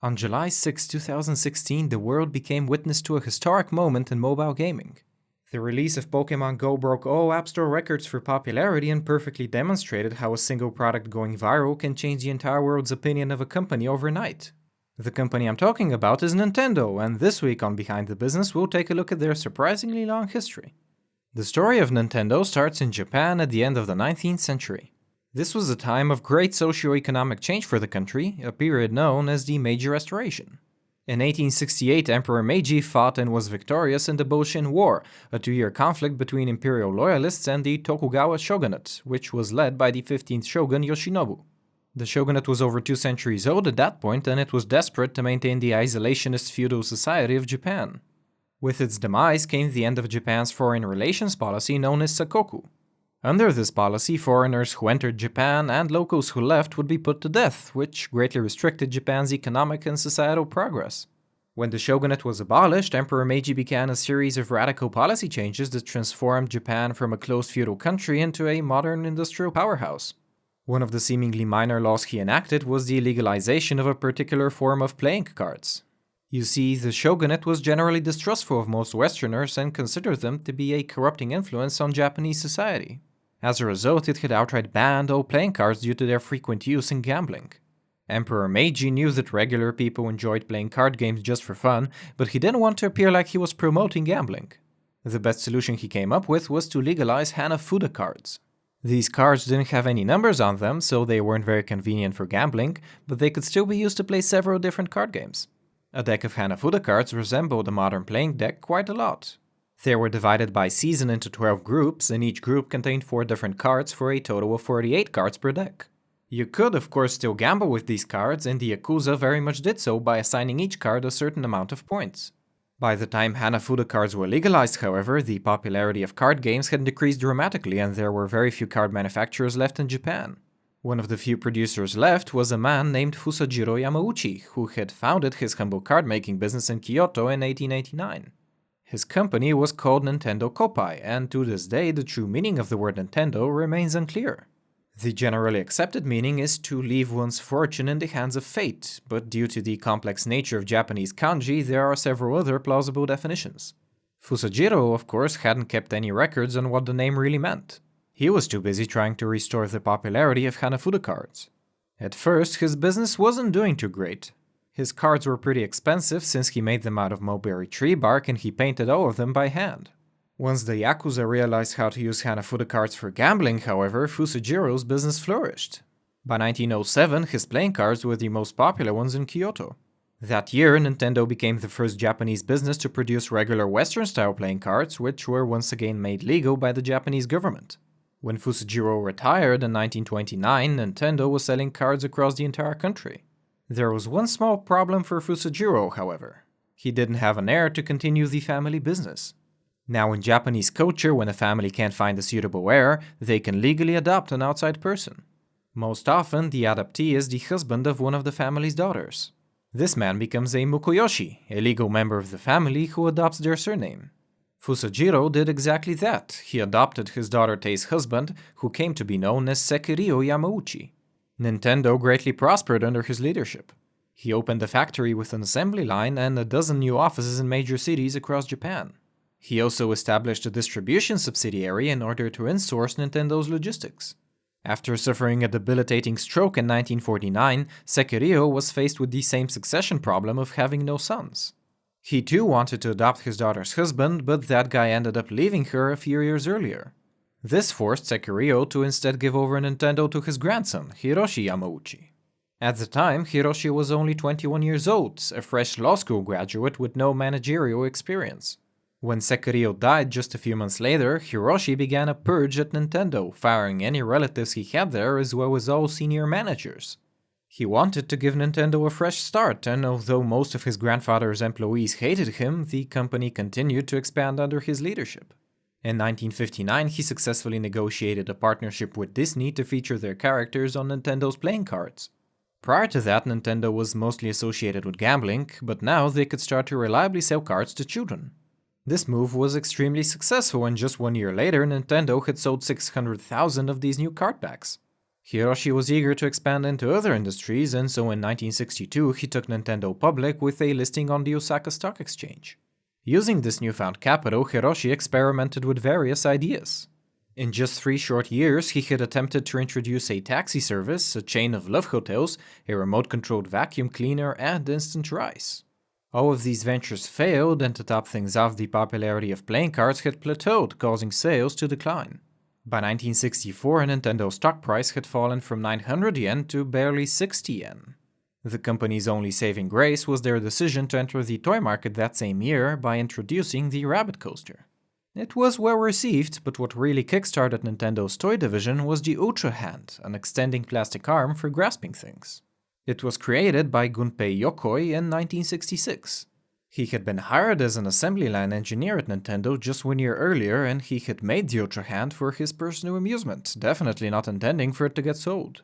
On July 6, 2016, the world became witness to a historic moment in mobile gaming. The release of Pokémon Go broke all App Store records for popularity and perfectly demonstrated how a single product going viral can change the entire world's opinion of a company overnight. The company I'm talking about is Nintendo, and this week on Behind the Business we'll take a look at their surprisingly long history. The story of Nintendo starts in Japan at the end of the 19th century. This was a time of great socio-economic change for the country, a period known as the Meiji Restoration. In 1868, Emperor Meiji fought and was victorious in the Boshin War, a 2-year conflict between imperial loyalists and the Tokugawa shogunate, which was led by the 15th shogun Yoshinobu. The shogunate was over 2 centuries old at that point, and it was desperate to maintain the isolationist feudal society of Japan. With its demise came the end of Japan's foreign relations policy known as Sakoku. Under this policy, foreigners who entered Japan and locals who left would be put to death, which greatly restricted Japan's economic and societal progress. When the shogunate was abolished, Emperor Meiji began a series of radical policy changes that transformed Japan from a closed feudal country into a modern industrial powerhouse. One of the seemingly minor laws he enacted was the legalization of a particular form of playing cards. You see, the shogunate was generally distrustful of most Westerners and considered them to be a corrupting influence on Japanese society. As a result, it had outright banned all playing cards due to their frequent use in gambling. Emperor Meiji knew that regular people enjoyed playing card games just for fun, but he didn't want to appear like he was promoting gambling. The best solution he came up with was to legalize hanafuda cards. These cards didn't have any numbers on them, so they weren't very convenient for gambling, but they could still be used to play several different card games. A deck of hanafuda cards resembled a modern playing deck quite a lot. They were divided by season into 12 groups, and each group contained 4 different cards for a total of 48 cards per deck. You could, of course, still gamble with these cards, and the Yakuza very much did so by assigning each card a certain amount of points. By the time hanafuda cards were legalized, however, the popularity of card games had decreased dramatically, and there were very few card manufacturers left in Japan. One of the few producers left was a man named Fusajiro Yamauchi, who had founded his humble card-making business in Kyoto in 1889. His company was called Nintendo Koppai, and to this day the true meaning of the word Nintendo remains unclear. The generally accepted meaning is to leave one's fortune in the hands of fate, but due to the complex nature of Japanese kanji, there are several other plausible definitions. Fusajiro, of course, hadn't kept any records on what the name really meant. He was too busy trying to restore the popularity of hanafuda cards. At first, his business wasn't doing too great. His cards were pretty expensive since he made them out of mulberry tree bark and he painted all of them by hand. Once the Yakuza realized how to use hanafuda cards for gambling, however, Fusajiro's business flourished. By 1907, his playing cards were the most popular ones in Kyoto. That year, Nintendo became the first Japanese business to produce regular Western-style playing cards, which were once again made legal by the Japanese government. When Fusajiro retired in 1929, Nintendo was selling cards across the entire country. There was one small problem for Fusajiro, however. He didn't have an heir to continue the family business. Now in Japanese culture, when a family can't find a suitable heir, they can legally adopt an outside person. Most often, the adoptee is the husband of one of the family's daughters. This man becomes a mukoyoshi, a legal member of the family who adopts their surname. Fusajiro did exactly that. He adopted his daughter Tei's husband, who came to be known as Fusajiro Yamauchi. Nintendo greatly prospered under his leadership. He opened a factory with an assembly line and a dozen new offices in major cities across Japan. He also established a distribution subsidiary in order to insource Nintendo's logistics. After suffering a debilitating stroke in 1949, Fusajiro was faced with the same succession problem of having no sons. He too wanted to adopt his daughter's husband, but that guy ended up leaving her a few years earlier. This forced Fusajiro to instead give over Nintendo to his grandson, Hiroshi Yamauchi. At the time, Hiroshi was only 21 years old, a fresh law school graduate with no managerial experience. When Fusajiro died just a few months later, Hiroshi began a purge at Nintendo, firing any relatives he had there as well as all senior managers. He wanted to give Nintendo a fresh start, and although most of his grandfather's employees hated him, the company continued to expand under his leadership. In 1959, he successfully negotiated a partnership with Disney to feature their characters on Nintendo's playing cards. Prior to that, Nintendo was mostly associated with gambling, but now they could start to reliably sell cards to children. This move was extremely successful, and just 1 year later, Nintendo had sold 600,000 of these new card packs. Hiroshi was eager to expand into other industries, and so in 1962 he took Nintendo public with a listing on the Osaka Stock Exchange. Using this newfound capital, Hiroshi experimented with various ideas. In just 3 short years, he had attempted to introduce a taxi service, a chain of love hotels, a remote-controlled vacuum cleaner, and instant rice. All of these ventures failed, and to top things off, the popularity of playing cards had plateaued, causing sales to decline. By 1964, Nintendo's stock price had fallen from 900 yen to barely 60 yen. The company's only saving grace was their decision to enter the toy market that same year by introducing the Rabbit Coaster. It was well received, but what really kickstarted Nintendo's toy division was the Ultra Hand, an extending plastic arm for grasping things. It was created by Gunpei Yokoi in 1966. He had been hired as an assembly line engineer at Nintendo just 1 year earlier, and he had made the Ultra Hand for his personal amusement, definitely not intending for it to get sold.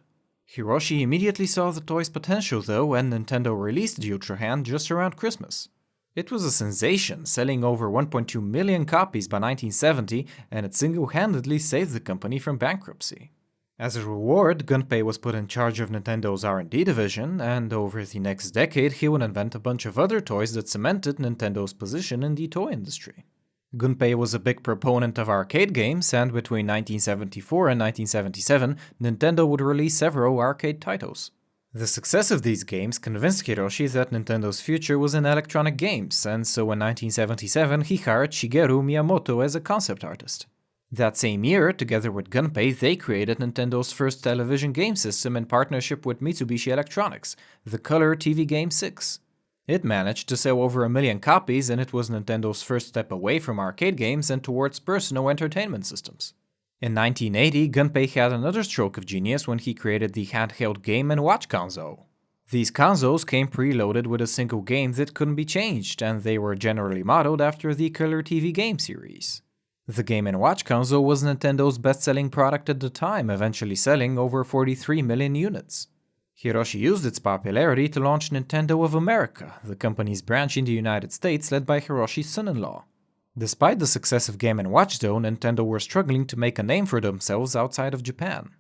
Hiroshi immediately saw the toy's potential though, and Nintendo released the Ultra Hand just around Christmas. It was a sensation, selling over 1.2 million copies by 1970, and it single-handedly saved the company from bankruptcy. As a reward, Gunpei was put in charge of Nintendo's R&D division, and over the next decade he would invent a bunch of other toys that cemented Nintendo's position in the toy industry. Gunpei was a big proponent of arcade games, and between 1974 and 1977, Nintendo would release several arcade titles. The success of these games convinced Hiroshi that Nintendo's future was in electronic games, and so in 1977 he hired Shigeru Miyamoto as a concept artist. That same year, together with Gunpei, they created Nintendo's first television game system in partnership with Mitsubishi Electronics, the Color TV Game 6. It managed to sell over 1 million copies, and it was Nintendo's first step away from arcade games and towards personal entertainment systems. In 1980, Gunpei had another stroke of genius when he created the handheld Game & Watch console. These consoles came preloaded with a single game that couldn't be changed, and they were generally modeled after the Color TV game series. The Game & Watch console was Nintendo's best-selling product at the time, eventually selling over 43 million units. Hiroshi used its popularity to launch Nintendo of America, the company's branch in the United States led by Hiroshi's son-in-law. Despite the success of Game & Watch though, Nintendo were struggling to make a name for themselves outside of Japan.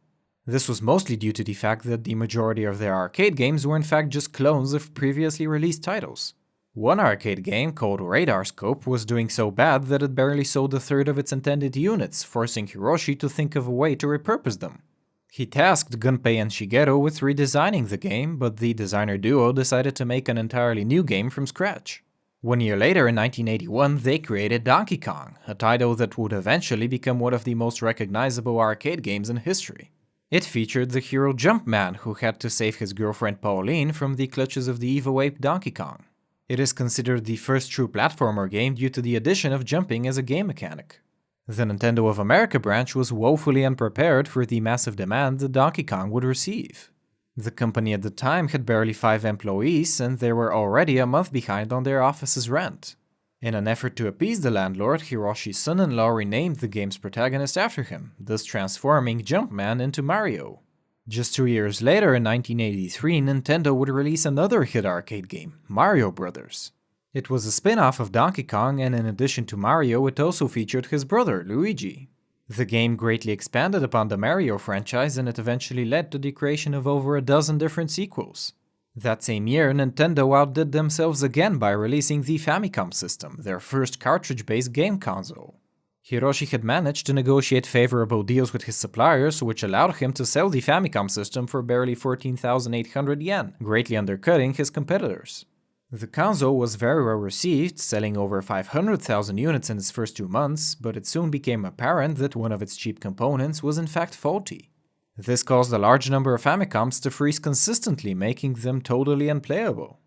This was mostly due to the fact that the majority of their arcade games were in fact just clones of previously released titles. One arcade game, called Radar Scope, was doing so bad that it barely sold a third of its intended units, forcing Hiroshi to think of a way to repurpose them. He tasked Gunpei and Shigeru with redesigning the game, but the designer duo decided to make an entirely new game from scratch. 1 year later, in 1981, they created Donkey Kong, a title that would eventually become one of the most recognizable arcade games in history. It featured the hero Jumpman, who had to save his girlfriend Pauline from the clutches of the evil ape Donkey Kong. It is considered the first true platformer game due to the addition of jumping as a game mechanic. The Nintendo of America branch was woefully unprepared for the massive demand that Donkey Kong would receive. The company at the time had barely 5 employees, and they were already a month behind on their office's rent. In an effort to appease the landlord, Hiroshi's son-in-law renamed the game's protagonist after him, thus transforming Jumpman into Mario. Just 2 years later, in 1983, Nintendo would release another hit arcade game, Mario Bros. It was a spin-off of Donkey Kong, and in addition to Mario, it also featured his brother, Luigi. The game greatly expanded upon the Mario franchise, and it eventually led to the creation of over a dozen different sequels. That same year, Nintendo outdid themselves again by releasing the Famicom system, their first cartridge-based game console. Hiroshi had managed to negotiate favorable deals with his suppliers, which allowed him to sell the Famicom system for barely 14,800 yen, greatly undercutting his competitors. The console was very well received, selling over 500,000 units in its first 2 months, but it soon became apparent that one of its cheap components was in fact faulty. This caused a large number of Famicoms to freeze consistently, making them totally unplayable.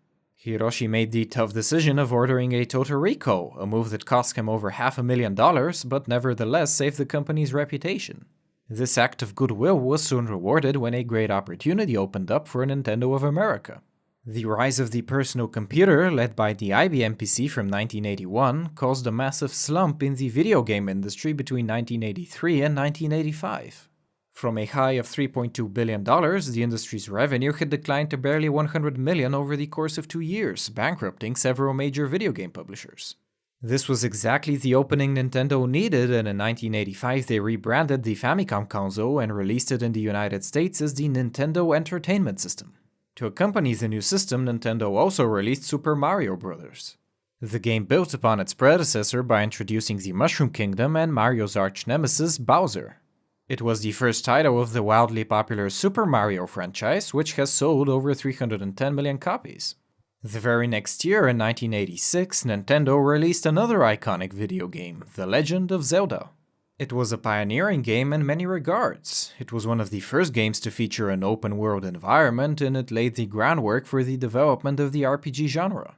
Hiroshi made the tough decision of ordering a total recall, a move that cost him over $500,000, but nevertheless saved the company's reputation. This act of goodwill was soon rewarded when a great opportunity opened up for Nintendo of America. The rise of the personal computer, led by the IBM PC from 1981, caused a massive slump in the video game industry between 1983 and 1985. From a high of $3.2 billion, the industry's revenue had declined to barely $100 million over the course of 2 years, bankrupting several major video game publishers. This was exactly the opening Nintendo needed, and in 1985 they rebranded the Famicom console and released it in the United States as the Nintendo Entertainment System. To accompany the new system, Nintendo also released Super Mario Bros. The game built upon its predecessor by introducing the Mushroom Kingdom and Mario's arch-nemesis, Bowser. It was the first title of the wildly popular Super Mario franchise, which has sold over 310 million copies. The very next year, in 1986, Nintendo released another iconic video game, The Legend of Zelda. It was a pioneering game in many regards. It was one of the first games to feature an open-world environment, and it laid the groundwork for the development of the RPG genre.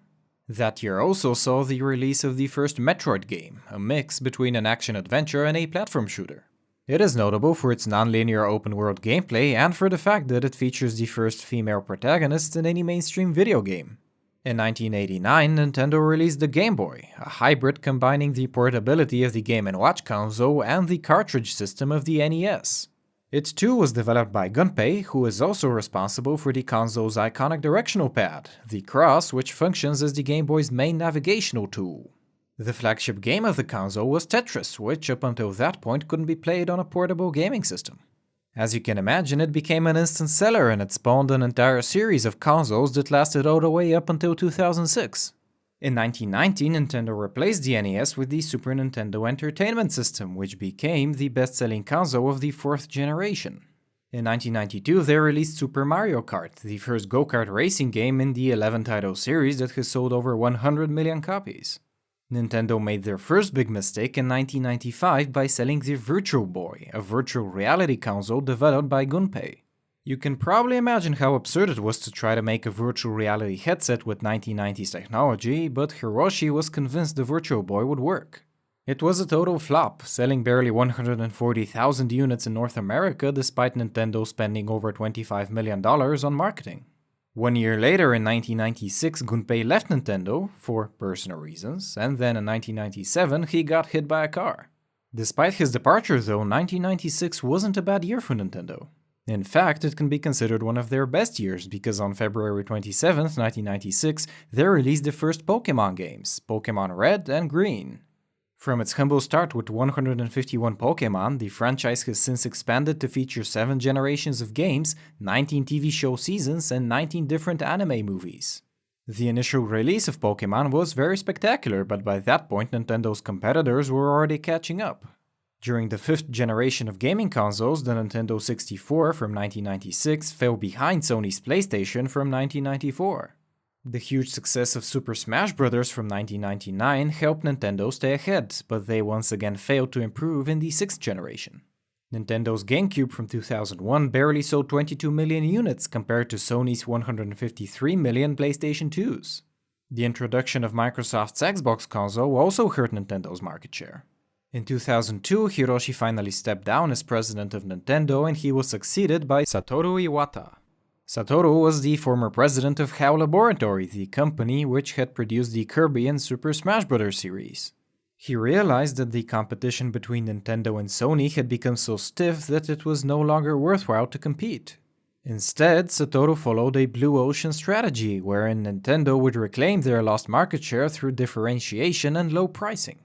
That year also saw the release of the first Metroid game, a mix between an action-adventure and a platform shooter. It is notable for its non-linear open-world gameplay and for the fact that it features the first female protagonist in any mainstream video game. In 1989, Nintendo released the Game Boy, a hybrid combining the portability of the Game & Watch console and the cartridge system of the NES. It too was developed by Gunpei, who is also responsible for the console's iconic directional pad, the Cross, which functions as the Game Boy's main navigational tool. The flagship game of the console was Tetris, which up until that point couldn't be played on a portable gaming system. As you can imagine, it became an instant seller and it spawned an entire series of consoles that lasted all the way up until 2006. In 1990, Nintendo replaced the NES with the Super Nintendo Entertainment System, which became the best-selling console of the fourth generation. In 1992, they released Super Mario Kart, the first go-kart racing game in the 11-title series that has sold over 100 million copies. Nintendo made their first big mistake in 1995 by selling the Virtual Boy, a virtual reality console developed by Gunpei. You can probably imagine how absurd it was to try to make a virtual reality headset with 1990s technology, but Hiroshi was convinced the Virtual Boy would work. It was a total flop, selling barely 140,000 units in North America despite Nintendo spending over $25 million on marketing. 1 year later, in 1996, Gunpei left Nintendo, for personal reasons, and then in 1997 he got hit by a car. Despite his departure though, 1996 wasn't a bad year for Nintendo. In fact, it can be considered one of their best years because on February 27, 1996, they released the first Pokémon games, Pokémon Red and Green. From its humble start with 151 Pokémon, the franchise has since expanded to feature 7 generations of games, 19 TV show seasons, and 19 different anime movies. The initial release of Pokémon was very spectacular, but by that point Nintendo's competitors were already catching up. During the 5th generation of gaming consoles, the Nintendo 64 from 1996 fell behind Sony's PlayStation from 1994. The huge success of Super Smash Bros. From 1999 helped Nintendo stay ahead, but they once again failed to improve in the 6th generation. Nintendo's GameCube from 2001 barely sold 22 million units compared to Sony's 153 million PlayStation 2s. The introduction of Microsoft's Xbox console also hurt Nintendo's market share. In 2002, Hiroshi finally stepped down as president of Nintendo and he was succeeded by Satoru Iwata. Satoru was the former president of HAL Laboratory, the company which had produced the Kirby and Super Smash Bros. Series. He realized that the competition between Nintendo and Sony had become so stiff that it was no longer worthwhile to compete. Instead, Satoru followed a blue ocean strategy, wherein Nintendo would reclaim their lost market share through differentiation and low pricing.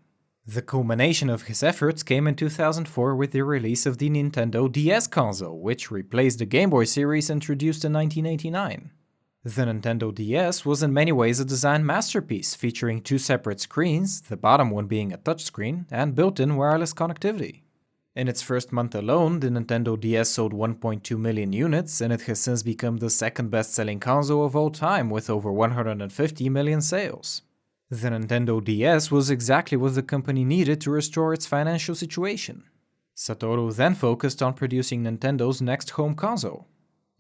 The culmination of his efforts came in 2004 with the release of the Nintendo DS console, which replaced the Game Boy series introduced in 1989. The Nintendo DS was in many ways a design masterpiece, featuring 2 separate screens, the bottom one being a touchscreen, and built-in wireless connectivity. In its first month alone, the Nintendo DS sold 1.2 million units, and it has since become the second best-selling console of all time with over 150 million sales. The Nintendo DS was exactly what the company needed to restore its financial situation. Satoru then focused on producing Nintendo's next home console.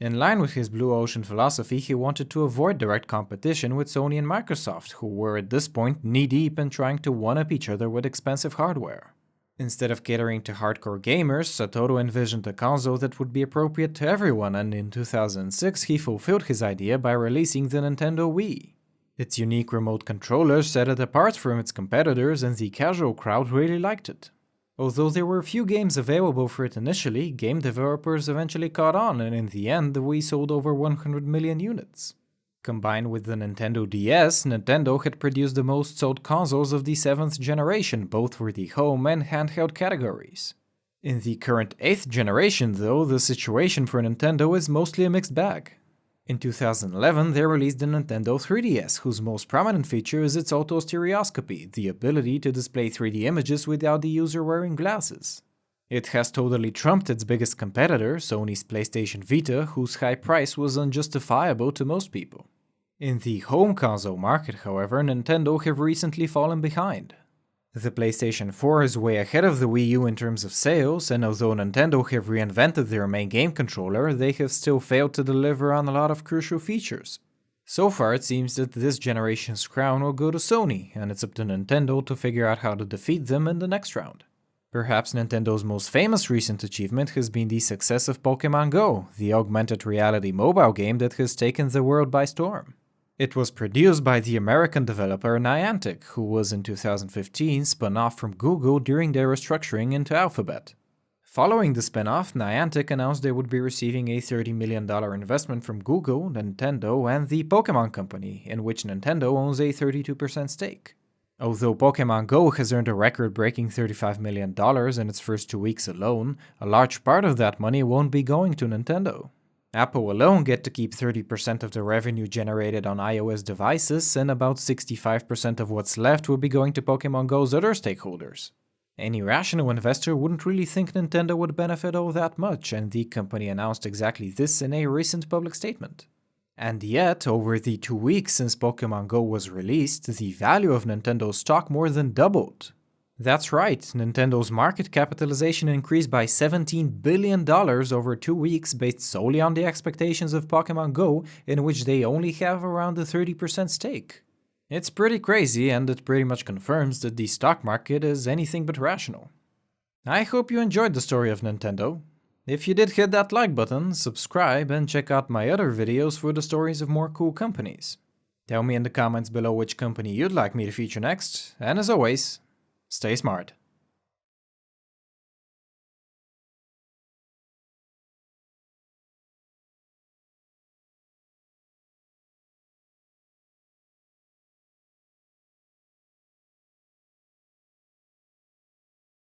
In line with his blue ocean philosophy, he wanted to avoid direct competition with Sony and Microsoft, who were at this point knee-deep in trying to one-up each other with expensive hardware. Instead of catering to hardcore gamers, Satoru envisioned a console that would be appropriate to everyone, and in 2006 he fulfilled his idea by releasing the Nintendo Wii. Its unique remote controller set it apart from its competitors and the casual crowd really liked it. Although there were few games available for it initially, game developers eventually caught on and in the end the Wii sold over 100 million units. Combined with the Nintendo DS, Nintendo had produced the most sold consoles of the 7th generation, both for the home and handheld categories. In the current 8th generation, though, the situation for Nintendo is mostly a mixed bag. In 2011, they released the Nintendo 3DS, whose most prominent feature is its auto-stereoscopy, the ability to display 3D images without the user wearing glasses. It has totally trumped its biggest competitor, Sony's PlayStation Vita, whose high price was unjustifiable to most people. In the home console market, however, Nintendo have recently fallen behind. The PlayStation 4 is way ahead of the Wii U in terms of sales, and although Nintendo have reinvented their main game controller, they have still failed to deliver on a lot of crucial features. So far, it seems that this generation's crown will go to Sony, and it's up to Nintendo to figure out how to defeat them in the next round. Perhaps Nintendo's most famous recent achievement has been the success of Pokémon Go, the augmented reality mobile game that has taken the world by storm. It was produced by the American developer Niantic, who was in 2015 spun off from Google during their restructuring into Alphabet. Following the spin-off, Niantic announced they would be receiving a $30 million investment from Google, Nintendo, and the Pokémon Company, in which Nintendo owns a 32% stake. Although Pokémon Go has earned a record-breaking $35 million in its first 2 weeks alone, a large part of that money won't be going to Nintendo. Apple alone get to keep 30% of the revenue generated on iOS devices, and about 65% of what's left will be going to Pokémon Go's other stakeholders. Any rational investor wouldn't really think Nintendo would benefit all that much, and the company announced exactly this in a recent public statement. And yet, over the 2 weeks since Pokémon Go was released, the value of Nintendo's stock more than doubled. That's right, Nintendo's market capitalization increased by $17 billion over 2 weeks based solely on the expectations of Pokémon Go, in which they only have around a 30% stake. It's pretty crazy, and it pretty much confirms that the stock market is anything but rational. I hope you enjoyed the story of Nintendo. If you did, hit that like button, subscribe, and check out my other videos for the stories of more cool companies. Tell me in the comments below which company you'd like me to feature next, and as always, stay smart.